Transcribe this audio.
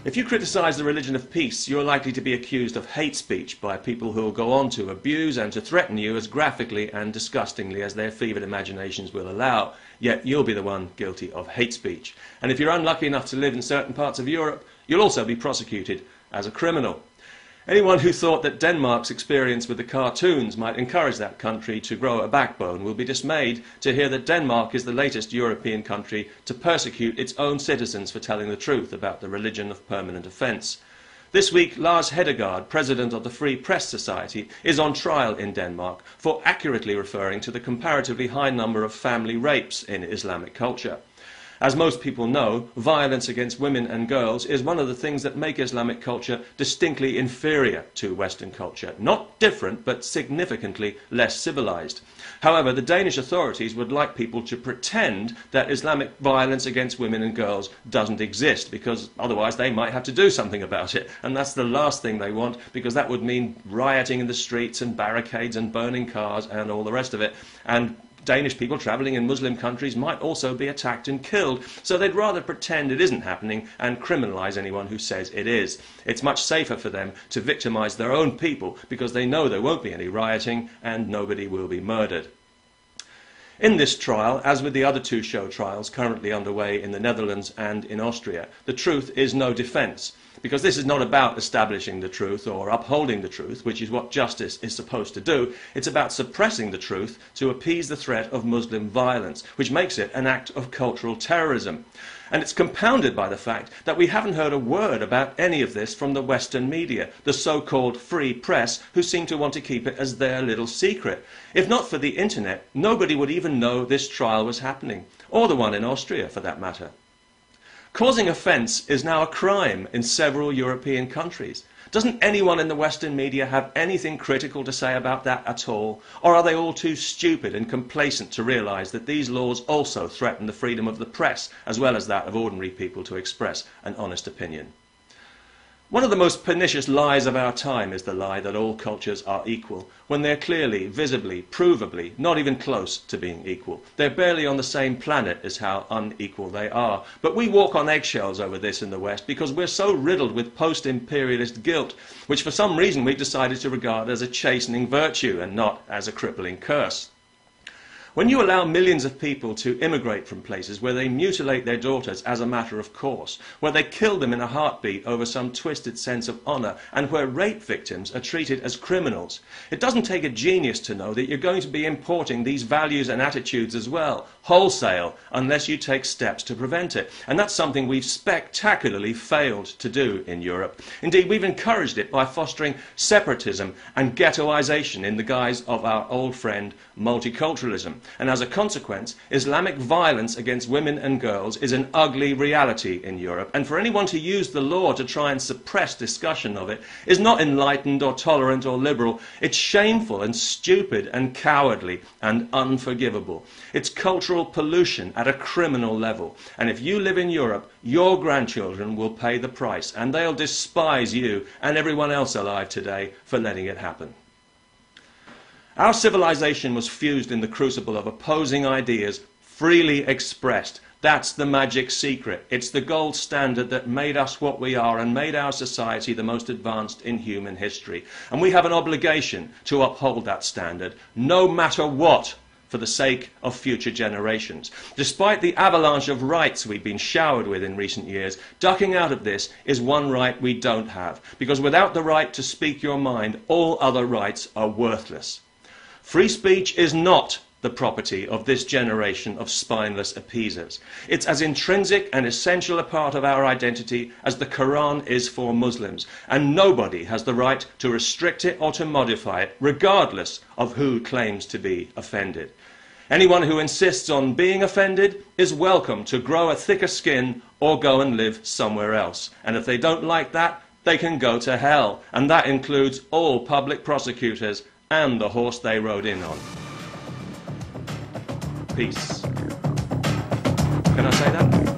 If you criticise the religion of peace, you're likely to be accused of hate speech by people who will go on to abuse and to threaten you as graphically and disgustingly as their fevered imaginations will allow. Yet you'll be the one guilty of hate speech. And if you're unlucky enough to live in certain parts of Europe, you'll also be prosecuted as a criminal. Anyone who thought that Denmark's experience with the cartoons might encourage that country to grow a backbone will be dismayed to hear that Denmark is the latest European country to persecute its own citizens for telling the truth about the religion of permanent offence. This week, Lars Hedegaard, president of the Free Press Society, is on trial in Denmark for accurately referring to the comparatively high number of family rapes in Islamic culture. As most people know, violence against women and girls is one of the things that make Islamic culture distinctly inferior to Western culture. Not different, but significantly less civilized. However, the Danish authorities would like people to pretend that Islamic violence against women and girls doesn't exist, because otherwise they might have to do something about it. And that's the last thing they want, because that would mean rioting in the streets and barricades and burning cars and all the rest of it. And Danish people travelling in Muslim countries might also be attacked and killed, so they'd rather pretend it isn't happening and criminalise anyone who says it is. It's much safer for them to victimise their own people, because they know there won't be any rioting and nobody will be murdered. In this trial, as with the other two show trials currently underway in the Netherlands and in Austria, the truth is no defence, because this is not about establishing the truth or upholding the truth, which is what justice is supposed to do. It's about suppressing the truth to appease the threat of Muslim violence, which makes it an act of cultural terrorism. And it's compounded by the fact that we haven't heard a word about any of this from the Western media, the so-called free press, who seem to want to keep it as their little secret. If not for the internet, nobody would even know this trial was happening, or the one in Austria for that matter. Causing offence is now a crime in several European countries. Doesn't anyone in the Western media have anything critical to say about that at all? Or are they all too stupid and complacent to realise that these laws also threaten the freedom of the press, as well as that of ordinary people to express an honest opinion? One of the most pernicious lies of our time is the lie that all cultures are equal, when they're clearly, visibly, provably, not even close to being equal. They're barely on the same planet as how unequal they are. But we walk on eggshells over this in the West because we're so riddled with post-imperialist guilt, which for some reason we've decided to regard as a chastening virtue and not as a crippling curse. When you allow millions of people to immigrate from places where they mutilate their daughters as a matter of course, where they kill them in a heartbeat over some twisted sense of honour, and where rape victims are treated as criminals, it doesn't take a genius to know that you're going to be importing these values and attitudes as well, wholesale, unless you take steps to prevent it. And that's something we've spectacularly failed to do in Europe. Indeed, we've encouraged it by fostering separatism and ghettoisation in the guise of our old friend multiculturalism. And as a consequence, Islamic violence against women and girls is an ugly reality in Europe. And for anyone to use the law to try and suppress discussion of it is not enlightened or tolerant or liberal. It's shameful and stupid and cowardly and unforgivable. It's cultural pollution at a criminal level. And if you live in Europe, your grandchildren will pay the price, and they'll despise you and everyone else alive today for letting it happen. Our civilization was fused in the crucible of opposing ideas freely expressed. That's the magic secret. It's the gold standard that made us what we are and made our society the most advanced in human history. And we have an obligation to uphold that standard, no matter what, for the sake of future generations. Despite the avalanche of rights we've been showered with in recent years, ducking out of this is one right we don't have, because without the right to speak your mind, all other rights are worthless. Free speech is not the property of this generation of spineless appeasers. It's as intrinsic and essential a part of our identity as the Quran is for Muslims, and nobody has the right to restrict it or to modify it, regardless of who claims to be offended. Anyone who insists on being offended is welcome to grow a thicker skin or go and live somewhere else. And if they don't like that, they can go to hell, and that includes all public prosecutors and the horse they rode in on. Peace. Can I say that?